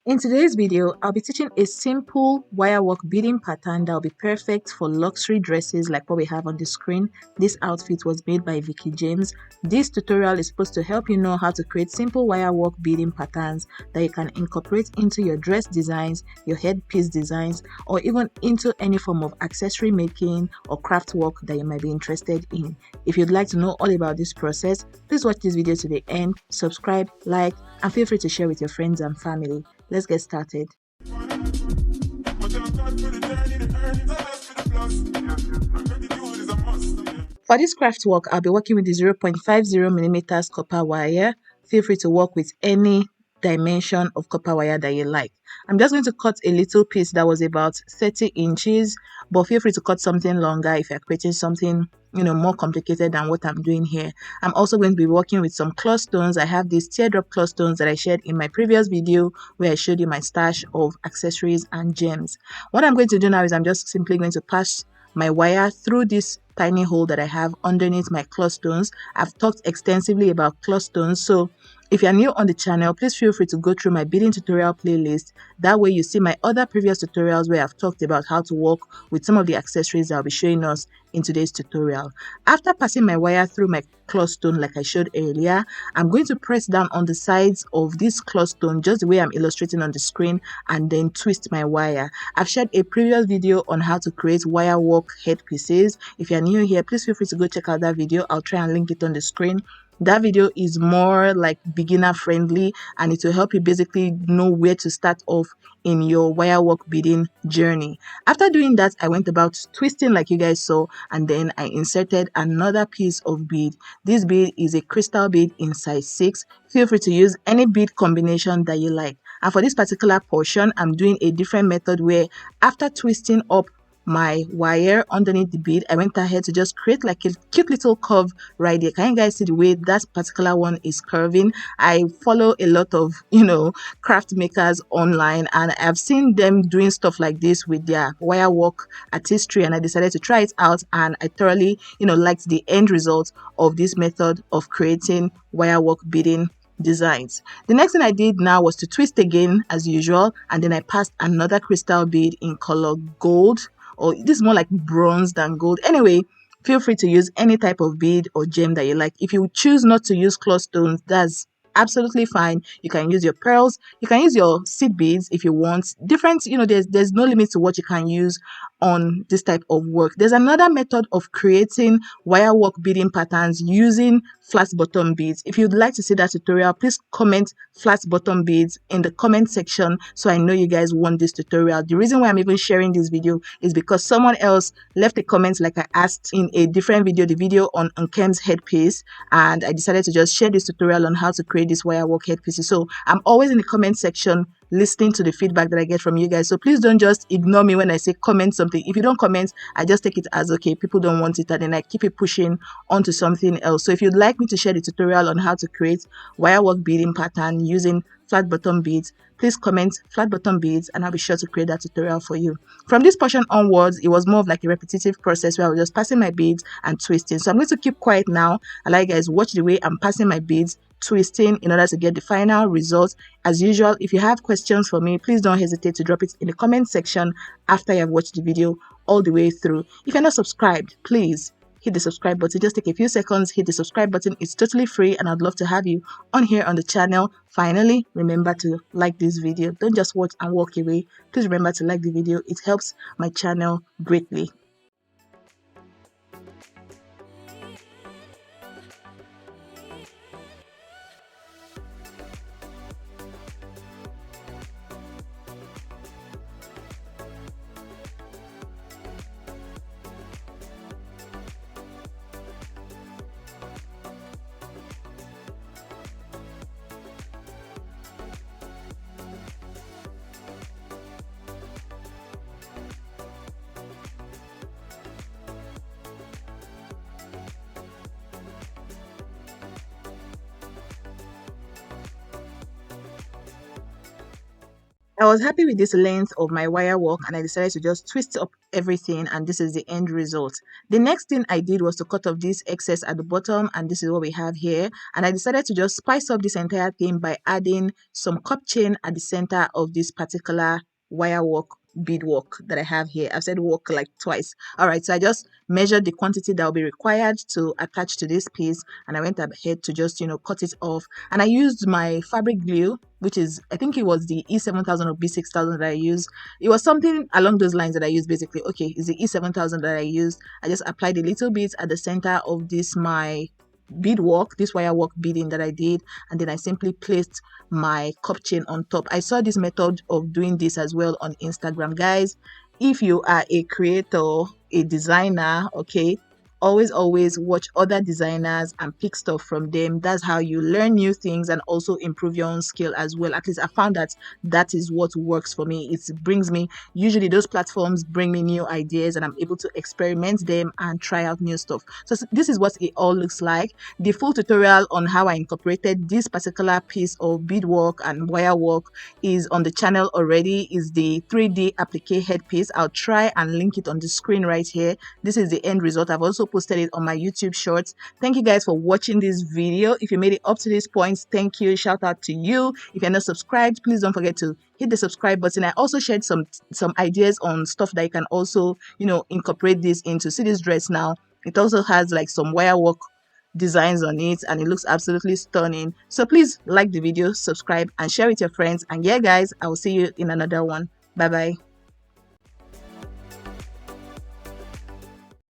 In today's video, I'll be teaching a simple wirework beading pattern that will be perfect for luxury dresses like what we have on the screen. This outfit was made by Vicky James. This tutorial is supposed to help you know how to create simple wirework beading patterns that you can incorporate into your dress designs, your headpiece designs, or even into any form of accessory making or craft work that you might be interested in. If you'd like to know all about this process, please watch this video to the end, subscribe, like, and feel free to share with your friends and family. Let's get started. For this craft work, I'll be working with the 0.50mm copper wire. Feel free to work with any dimension of copper wire that you like. I'm just going to cut a little piece that was about 30 inches, but feel free to cut something longer if you're creating something more complicated than what I'm doing here. I'm also going to be working with some cloth stones. I have these teardrop cloth stones that I shared in my previous video where I showed you my stash of accessories and gems. What I'm going to do now is I'm just simply going to pass my wire through this tiny hole that I have underneath my cloth stones. I've talked extensively about cloth stones, so if you're new on the channel, please feel free to go through my beading tutorial playlist. That way you see my other previous tutorials where I've talked about how to work with some of the accessories that I'll be showing us in today's tutorial. After passing my wire through my cloth stone like I showed earlier, I'm going to press down on the sides of this cloth stone just the way I'm illustrating on the screen and then twist my wire. I've shared a previous video on how to create wire work headpieces. If you're new here, please feel free to go check out that video. I'll try and link it on the screen. That video is more like beginner friendly and it will help you basically know where to start off in your wirework beading journey. After doing that, I went about twisting like you guys saw, and then I inserted another piece of bead. This bead is a crystal bead in size 6. Feel free to use any bead combination that you like. And for this particular portion, I'm doing a different method where after twisting up my wire underneath the bead, I went ahead to just create like a cute little curve right there. Can you guys see the way that particular one is curving? I follow a lot of craft makers online, and I've seen them doing stuff like this with their wire work artistry, and I decided to try it out, and I thoroughly liked the end result of this method of creating wire work beading designs. The next thing I did now was to twist again as usual, and then I passed another crystal bead in color gold, or this is more like bronze than gold. Anyway, feel free to use any type of bead or gem that you like. If you choose not to use cloth stones, that's absolutely fine. You can use your pearls, you can use your seed beads if you want. Different, there's no limit to what you can use on this type of work. There's another method of creating wirework beading patterns using flat bottom beads. If you'd like to see that tutorial, please comment flat bottom beads in the comment section so I know you guys want this tutorial. The reason why I'm even sharing this video is because someone else left a comment like I asked in a different video, the video on Nkem's headpiece, and I decided to just share this tutorial on how to create this wirework headpieces. So I'm always in the comment section listening to the feedback that I get from you guys, so please don't just ignore me when I say comment something. If you don't comment, I just take it as okay, people don't want it, and then I keep it pushing onto something else. So if you'd like me to share the tutorial on how to create wirework beading pattern using flat bottom beads, please comment flat bottom beads and I'll be sure to create that tutorial for you. From this portion onwards, it was more of like a repetitive process where I was just passing my beads and twisting. So I'm going to keep quiet now. I'll let you guys watch the way I'm passing my beads, twisting, in order to get the final result. As usual, if you have questions for me, please don't hesitate to drop it in the comment section after you have watched the video all the way through. If you're not subscribed, please hit the subscribe button. Just take a few seconds, hit the subscribe button. It's totally free and I'd love to have you on here on the channel. Finally, remember to like this video. Don't just watch and walk away. Please remember to like the video. It helps my channel greatly. I was happy with this length of my wire work and I decided to just twist up everything, and this is the end result. The next thing I did was to cut off this excess at the bottom, and this is what we have here. And I decided to just spice up this entire thing by adding some cup chain at the center of this particular wire work beadwork that I have here. I've said work like twice. All right, so I just measured the quantity that will be required to attach to this piece, and I went ahead to just cut it off. And I used my fabric glue, which is, I think it was the E7000 or B6000 that I used. It was something along those lines that I used basically. Okay, it's the E7000 that I used. I just applied a little bit at the center of this my beadwork, this wire work beading that I did, and then I simply placed my cup chain on top. I saw this method of doing this as well on Instagram. Guys, if you are a creator, a designer, okay, always watch other designers and pick stuff from them. That's how you learn new things and also improve your own skill as well. At least I found that that is what works for me. It brings me, usually those platforms bring me new ideas and I'm able to experiment them and try out new stuff. So this is what it all looks like. The full tutorial on how I incorporated this particular piece of beadwork and wire work is on the channel already. Is the 3D applique headpiece. I'll try and link it on the screen right here. This is the end result. I've also posted it on my YouTube shorts. Thank you guys for watching this video. If you made it up to this point, thank you. Shout out to you. If you're not subscribed, please don't forget to hit the subscribe button. I also shared some ideas on stuff that you can also incorporate this into. See this dress now, it also has like some wire work designs on it and it looks absolutely stunning. So please like the video, subscribe and share with your friends. And yeah guys, I will see you in another one. Bye bye.